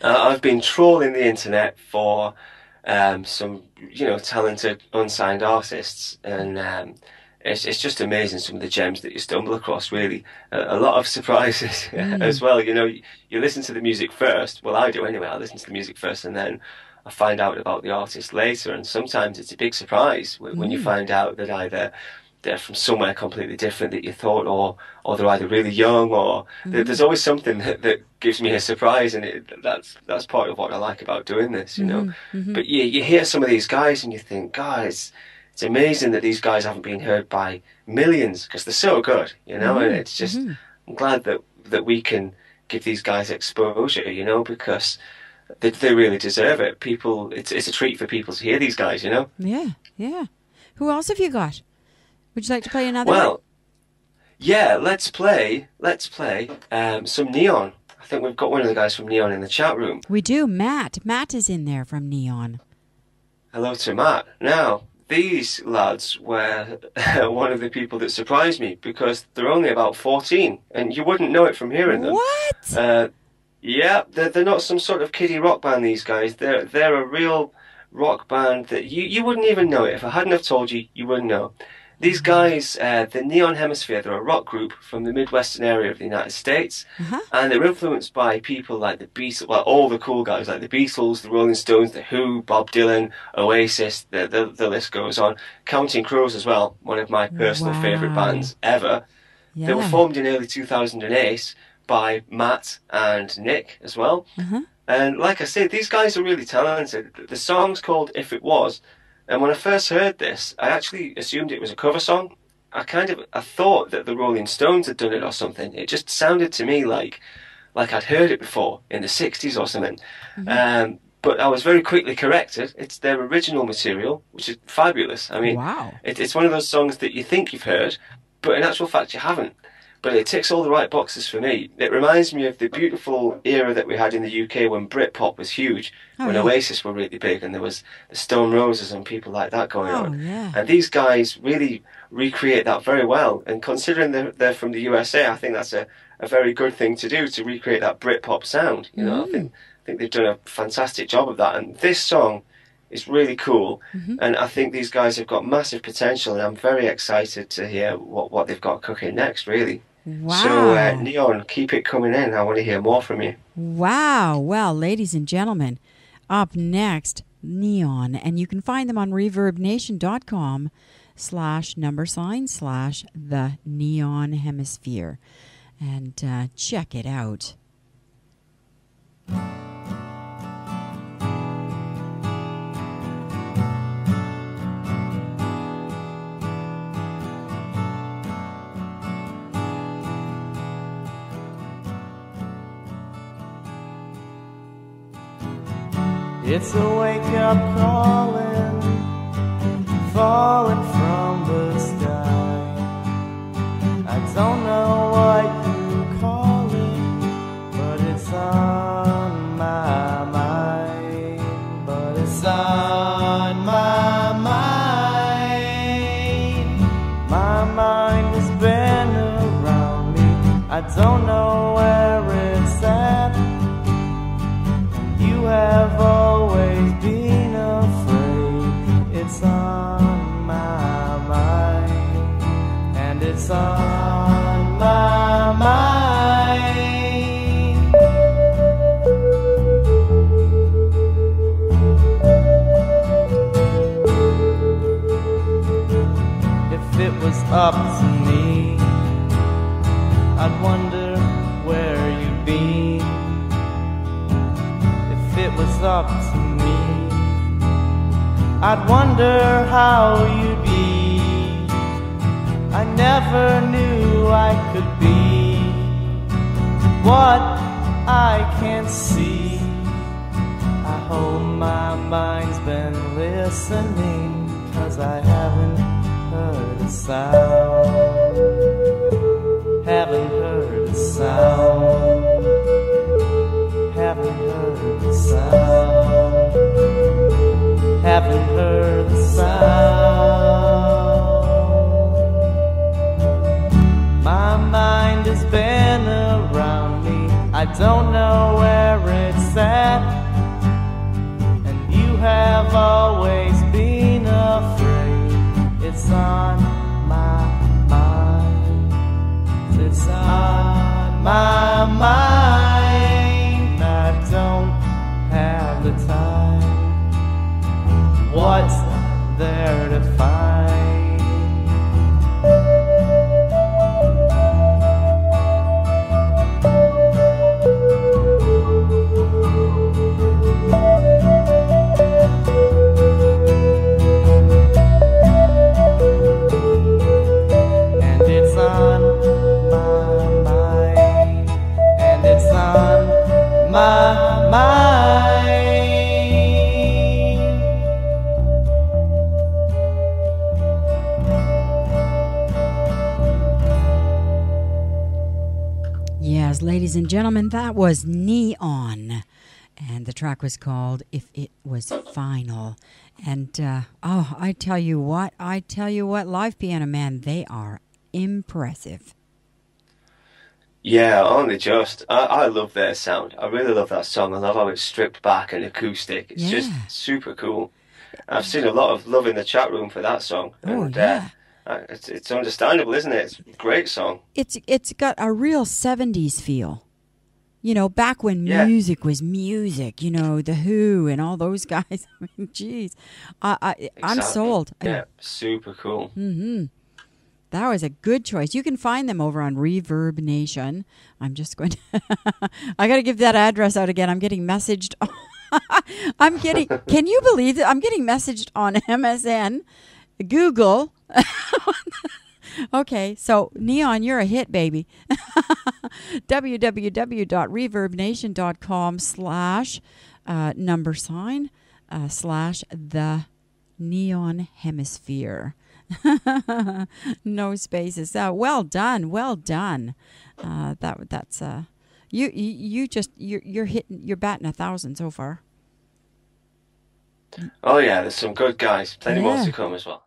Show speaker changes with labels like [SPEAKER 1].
[SPEAKER 1] I've been trawling the internet for some, talented unsigned artists, and it's just amazing some of the gems that you stumble across. Really, a lot of surprises as
[SPEAKER 2] Mm.
[SPEAKER 1] well. You listen to the music first. Well, I do anyway. I listen to the music first, and then I find out about the artist later. And sometimes it's a big surprise when you
[SPEAKER 2] Mm.
[SPEAKER 1] find out that either they're from somewhere completely different that you thought, or they're either really young, or there's
[SPEAKER 2] Mm.
[SPEAKER 1] always something that gives me a surprise, and that's part of what I like about doing this.
[SPEAKER 2] Mm. Mm.
[SPEAKER 1] But you hear some of these guys and you think, God, it's amazing that these guys haven't been heard by millions because they're so good. And
[SPEAKER 2] Mm.
[SPEAKER 1] it's just,
[SPEAKER 2] Mm.
[SPEAKER 1] I'm glad that we can give these guys exposure, because they really deserve it. It's a treat for people to hear these guys.
[SPEAKER 2] Yeah. Yeah. Who else have you got? Would you like to play another one?
[SPEAKER 1] Well, yeah, let's play some Neon. I think we've got one of the guys from Neon in the chat room.
[SPEAKER 2] We do. Matt. Matt is in there from Neon.
[SPEAKER 1] Hello to Matt. Now, these lads were one of the people that surprised me because they're only about 14, and you wouldn't know it from hearing them.
[SPEAKER 2] What?
[SPEAKER 1] Yeah, they're not some sort of kiddie rock band, these guys. They're a real rock band that you wouldn't even know it. If I hadn't have told you, you wouldn't know. These guys, the Neon Hemisphere, they're a rock group from the Midwestern area of the United States,
[SPEAKER 2] Uh-huh.
[SPEAKER 1] and they're influenced by people like the Beatles, well, all the cool guys like the Beatles, the Rolling Stones, the Who, Bob Dylan, Oasis, the list goes on. Counting Crows as well, one of my personal favourite
[SPEAKER 2] Wow.
[SPEAKER 1] bands ever. They were
[SPEAKER 2] Yeah.
[SPEAKER 1] formed in early 2008 by Matt and Nick as well.
[SPEAKER 2] Uh-huh.
[SPEAKER 1] And like I said, these guys are really talented. The song's called If It Was. And when I first heard this, I actually assumed it was a cover song. I thought that the Rolling Stones had done it or something. It just sounded to me like I'd heard it before in the 60s or something. But I was very quickly corrected. It's their original material, which is fabulous. I mean,
[SPEAKER 2] Wow.
[SPEAKER 1] it's one of those songs that you think you've heard, but in actual fact you haven't. But it ticks all the right boxes for me. It reminds me of the beautiful era that we had in the UK when Britpop was huge,
[SPEAKER 2] Oh,
[SPEAKER 1] when
[SPEAKER 2] yeah.
[SPEAKER 1] Oasis were really big, and there was the Stone Roses and people like that going
[SPEAKER 2] Oh,
[SPEAKER 1] on.
[SPEAKER 2] yeah.
[SPEAKER 1] And these guys really recreate that very well. And considering they're from the USA, I think that's a very good thing to do, to recreate that Britpop sound. I think they've done a fantastic job of that. And this song is really cool, and I think these guys have got massive potential, and I'm very excited to hear what they've got cooking next, really.
[SPEAKER 2] Wow.
[SPEAKER 1] So, Neon, keep it coming in. I want to hear more from you.
[SPEAKER 2] Wow. Well, ladies and gentlemen, up next, Neon. And you can find them on reverbnation.com/the Neon Hemisphere. And check it out.
[SPEAKER 3] It's a wake-up calling, falling from the sky. I don't know what you call it, but it's on my mind. But it's on my mind. My mind has been around me. I don't know where it's at. You have always been afraid. It's on my mind, and it's on my mind. If it was up to me, I'd wonder where you've been. If it was up to me, I'd wonder how you'd be. I never knew I could be what I can't see. I hope my mind's been listening, 'cause I haven't heard a sound. Haven't heard a sound. Haven't heard the sound. Haven't heard the sound. My mind has been around me. I don't know where it's at. what's there to find? And it's on my mind, and it's on my mind.
[SPEAKER 2] Yes, ladies and gentlemen, that was Neon. And the track was called If It Was Final. And, I tell you what, Live Piano Man, they are impressive.
[SPEAKER 1] Yeah, only just. I love their sound. I really love that song. I love how it's stripped back and acoustic. It's just super cool. I've seen a lot of love in the chat room for that song.
[SPEAKER 2] Oh,
[SPEAKER 1] And,
[SPEAKER 2] yeah.
[SPEAKER 1] It's understandable, isn't it? It's a great song.
[SPEAKER 2] It's got a real 70s feel. You know, back when music was music, you know, The Who and all those guys. I mean, geez. I'm sold.
[SPEAKER 1] Yeah, super cool.
[SPEAKER 2] Mm-hmm. That was a good choice. You can find them over on Reverb Nation. I'm just going to... I got to give that address out again. I'm getting messaged... Can you believe it? I'm getting messaged on MSN, Google. Okay, so Neon, you're a hit, baby. www.reverbnation.com/# the Neon Hemisphere. No spaces. Well done. That's you're hitting, you're batting 1,000 so far.
[SPEAKER 1] Oh yeah, there's some good guys. Plenty more to come as well.